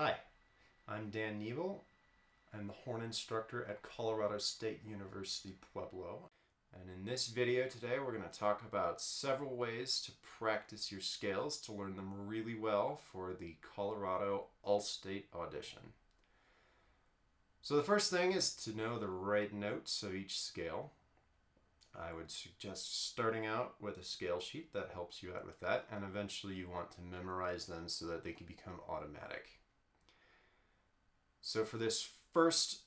Hi, I'm Dan Nebel. I'm the horn instructor at Colorado State University, Pueblo. And in this video today, we're going to talk about several ways to practice your scales to learn them really well for the Colorado All-State audition. So the first thing is to know the right notes of each scale. I would suggest starting out with a scale sheet that helps you out with that, and eventually you want to memorize them so that they can become automatic. So for this first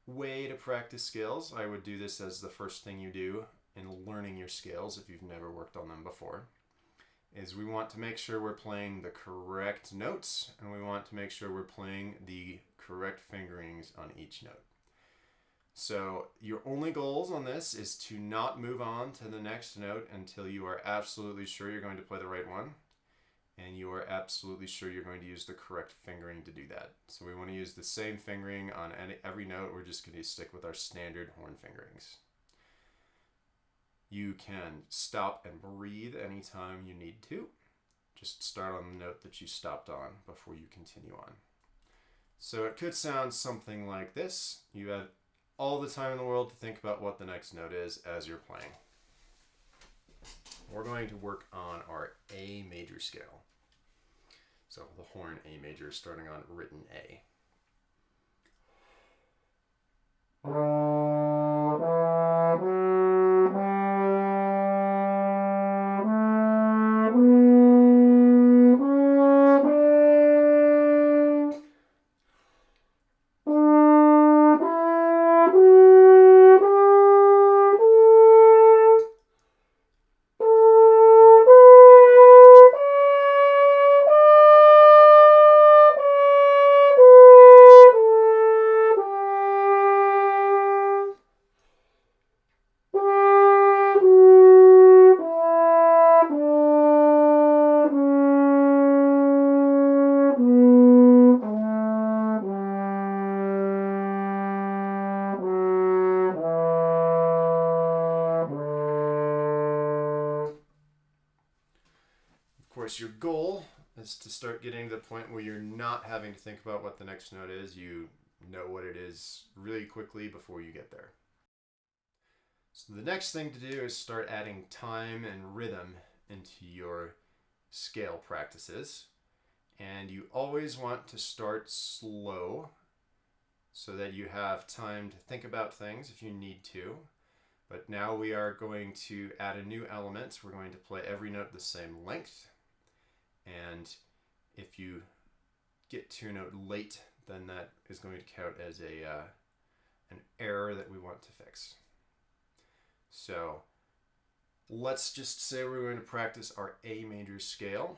way to practice scales, I would do this as the first thing you do in learning your scales if you've never worked on them before, is we want to make sure we're playing the correct notes, and we want to make sure we're playing the correct fingerings on each note. So your only goals on this is to not move on to the next note until you are absolutely sure you're going to play the right one, and you are absolutely sure you're going to use the correct fingering to do that. So we want to use the same fingering on every note. We're just going to stick with our standard horn fingerings. You can stop and breathe anytime you need to. Just start on the note that you stopped on before you continue on. So it could sound something like this. You have all the time in the world to think about what the next note is as you're playing. We're going to work on our A major scale. So the horn A major starting on written A. Of course, your goal is to start getting to the point where you're not having to think about what the next note is. You know what it is really quickly before you get there. So the next thing to do is start adding time and rhythm into your scale practices. And you always want to start slow so that you have time to think about things if you need to. But now we are going to add a new element. We're going to play every note the same length. And if you get to a note late, then that is going to count as an error that we want to fix. So let's just say we're going to practice our A major scale.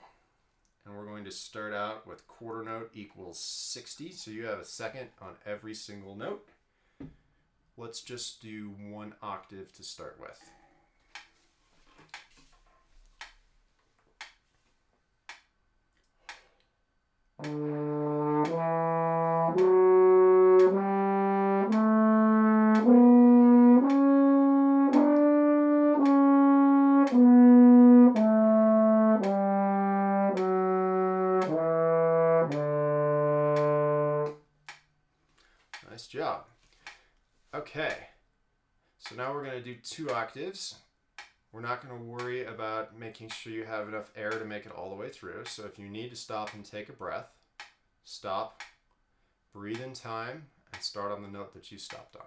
And we're going to start out with quarter note equals 60. So you have a second on every single note. Let's just do one octave to start with. Nice job. Okay, so now we're going to do two octaves. We're not going to worry about making sure you have enough air to make it all the way through. So if you need to stop and take a breath, stop, breathe in time, and start on the note that you stopped on.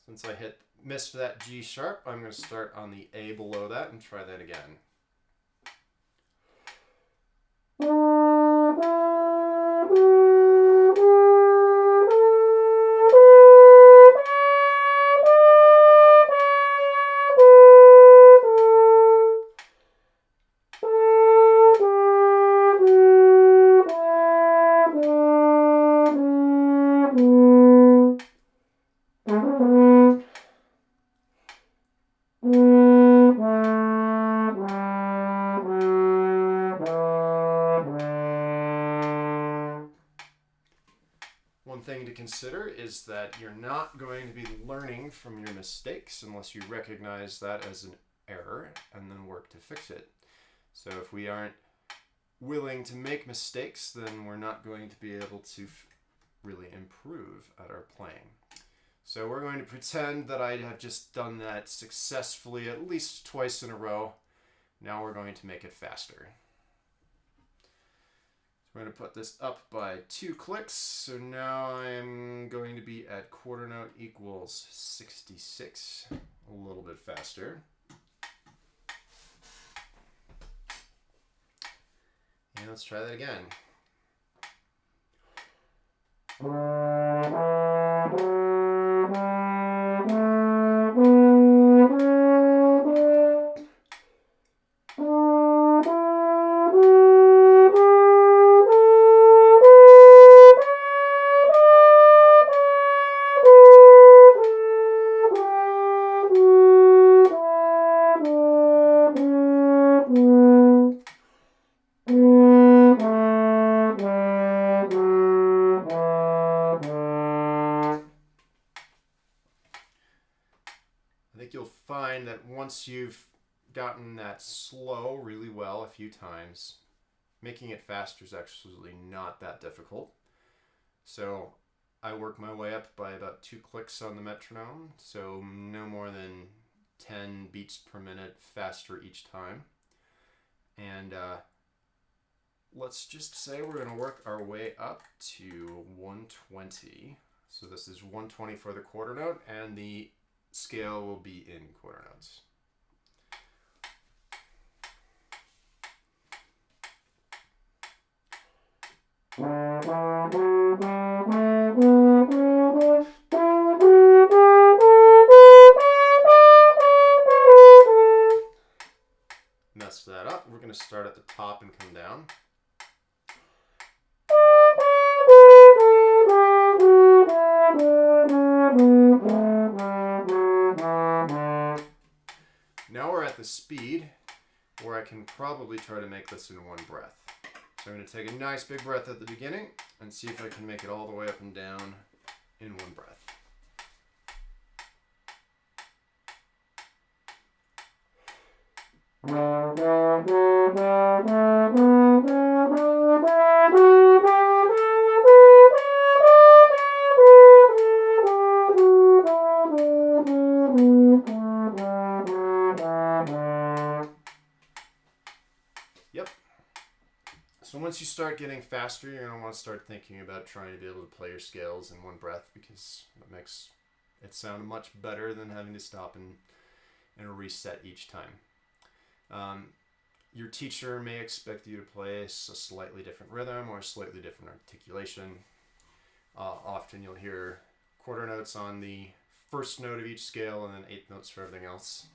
Since I missed that G sharp, I'm going to start on the A below that and try that again. consider is that you're not going to be learning from your mistakes unless you recognize that as an error and then work to fix it. So if we aren't willing to make mistakes, then we're not going to be able to really improve at our playing. So we're going to pretend that I have just done that successfully at least twice in a row. Now we're going to make it faster. We're going to put this up by 2 clicks. So now I'm going to be at quarter note equals 66, a little bit faster. And let's try that again. I think you'll find that once you've gotten that slow really well a few times, making it faster is actually not that difficult. So I work my way up by about 2 clicks on the metronome, so no more than 10 beats per minute faster each time. And let's just say we're going to work our way up to 120. So this is 120 for the quarter note, and the scale will be in quarter notes. Mess that up. We're going to start at the top and come down. Now we're at the speed where I can probably try to make this in one breath. So I'm going to take a nice big breath at the beginning and see if I can make it all the way up and down in one breath. Yep. So once you start getting faster, you're going to want to start thinking about trying to be able to play your scales in one breath, because it makes it sound much better than having to stop and reset each time. Your teacher may expect you to play a slightly different rhythm or a slightly different articulation. Often you'll hear quarter notes on the first note of each scale and then 8th notes for everything else.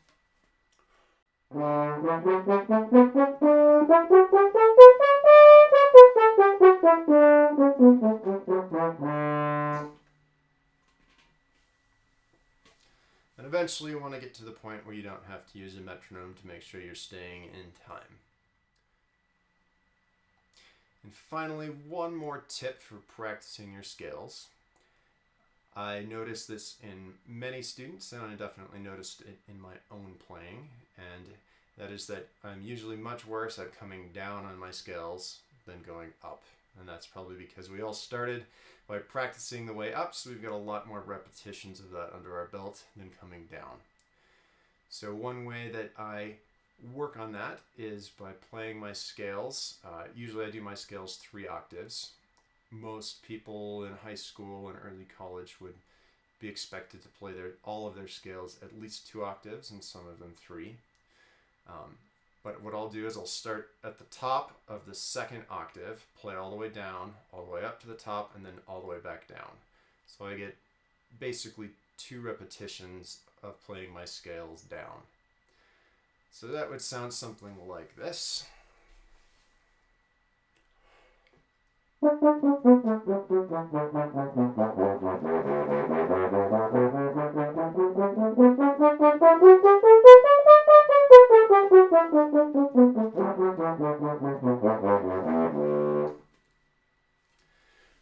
And eventually you want to get to the point where you don't have to use a metronome to make sure you're staying in time. And finally, one more tip for practicing your scales. I noticed this in many students, and I definitely noticed it in my own playing, and that is that I'm usually much worse at coming down on my scales than going up. And that's probably because we all started by practicing the way up, so we've got a lot more repetitions of that under our belt than coming down. So one way that I work on that is by playing my scales. Usually I do my scales 3 octaves. Most people in high school and early college would be expected to play all of their scales at least 2 octaves, and some of them 3. But what I'll do is I'll start at the top of the 2nd octave, play all the way down, all the way up to the top, and then all the way back down. So I get basically 2 repetitions of playing my scales down. So that would sound something like this.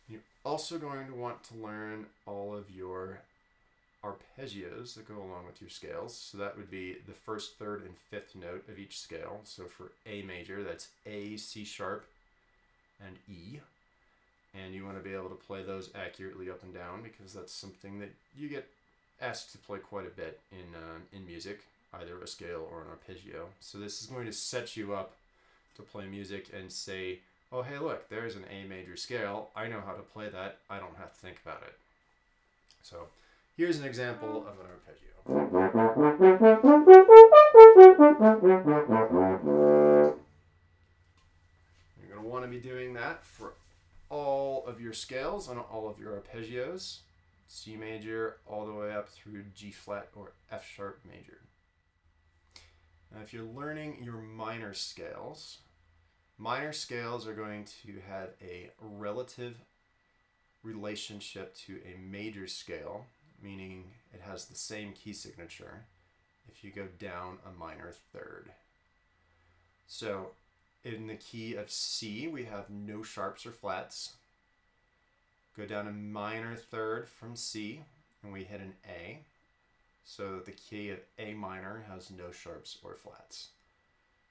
You also going to want to learn all of your arpeggios that go along with your scales. So that would be the first, third, and fifth note of each scale. So for A major, that's A, C sharp, and E. And you want to be able to play those accurately up and down, because that's something that you get asked to play quite a bit in music, either a scale or an arpeggio. So this is going to set you up to play music and say, oh, hey, look, there's an A major scale. I know how to play that. I don't have to think about it. So here's an example of an arpeggio. You're going to want to be doing that for all of your scales on all of your arpeggios, C major all the way up through G flat or F sharp major. Now if you're learning your minor scales are going to have a relative relationship to a major scale, meaning it has the same key signature if you go down a minor third. So in the key of C, we have no sharps or flats. Go down a minor third from C, and we hit an A. So the key of A minor has no sharps or flats.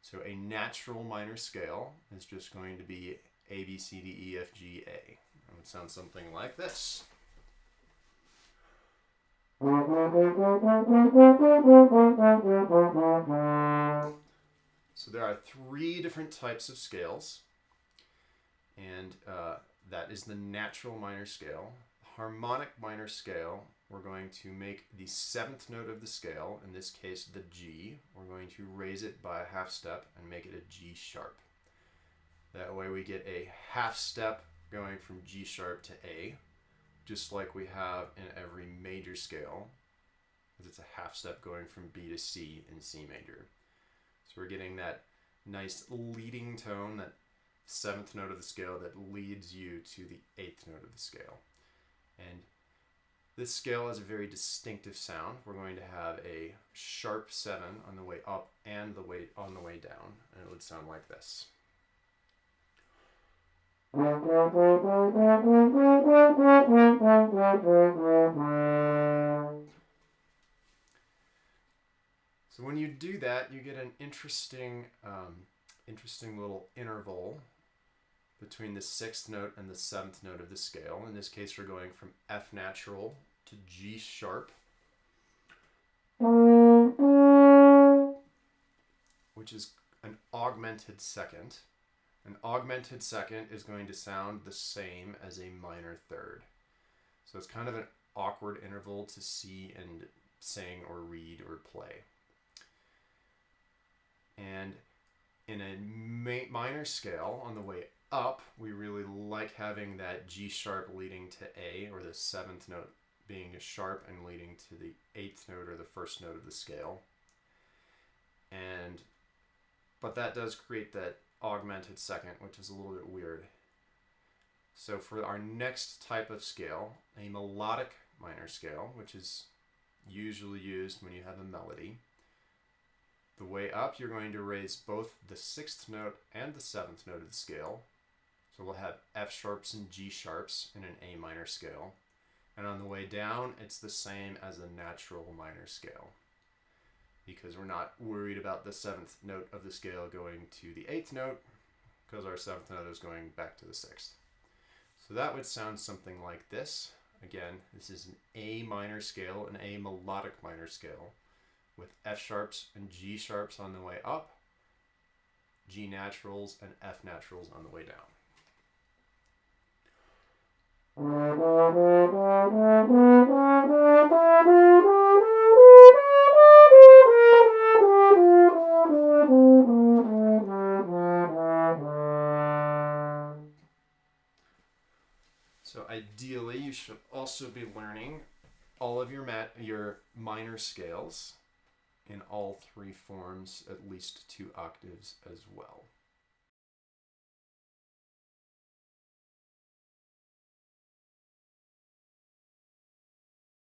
So a natural minor scale is just going to be A, B, C, D, E, F, G, A. It would sound something like this. So there are 3 different types of scales, and that is the natural minor scale. Harmonic minor scale, we're going to make the 7th note of the scale, in this case the G. We're going to raise it by a half step and make it a G sharp. That way we get a half step going from G sharp to A, just like we have in every major scale, because it's a half step going from B to C in C major. So we're getting that nice leading tone, that 7th note of the scale that leads you to the 8th note of the scale. And this scale has a very distinctive sound. We're going to have a sharp 7 on the way up and on the way down, and it would sound like this. So when you do that, you get an interesting little interval between the 6th note and the 7th note of the scale. In this case, we're going from F natural to G sharp, which is an augmented second. An augmented second is going to sound the same as a minor third. So it's kind of an awkward interval to see and sing or read or play. And in a minor scale, on the way up, we really like having that G sharp leading to A, or the 7th note being a sharp and leading to the 8th note or the 1st note of the scale. But that does create that augmented second, which is a little bit weird. So for our next type of scale, a melodic minor scale, which is usually used when you have a melody, the way up, you're going to raise both the 6th note and the 7th note of the scale. So we'll have F sharps and G sharps in an A minor scale. And on the way down, it's the same as a natural minor scale, because we're not worried about the 7th note of the scale going to the 8th note, because our 7th note is going back to the 6th. So that would sound something like this. Again, this is an A minor scale, an A melodic minor scale, with F sharps and G sharps on the way up, G naturals and F naturals on the way down. So ideally, you should also be learning all of your minor scales in all 3 forms, at least 2 octaves as well.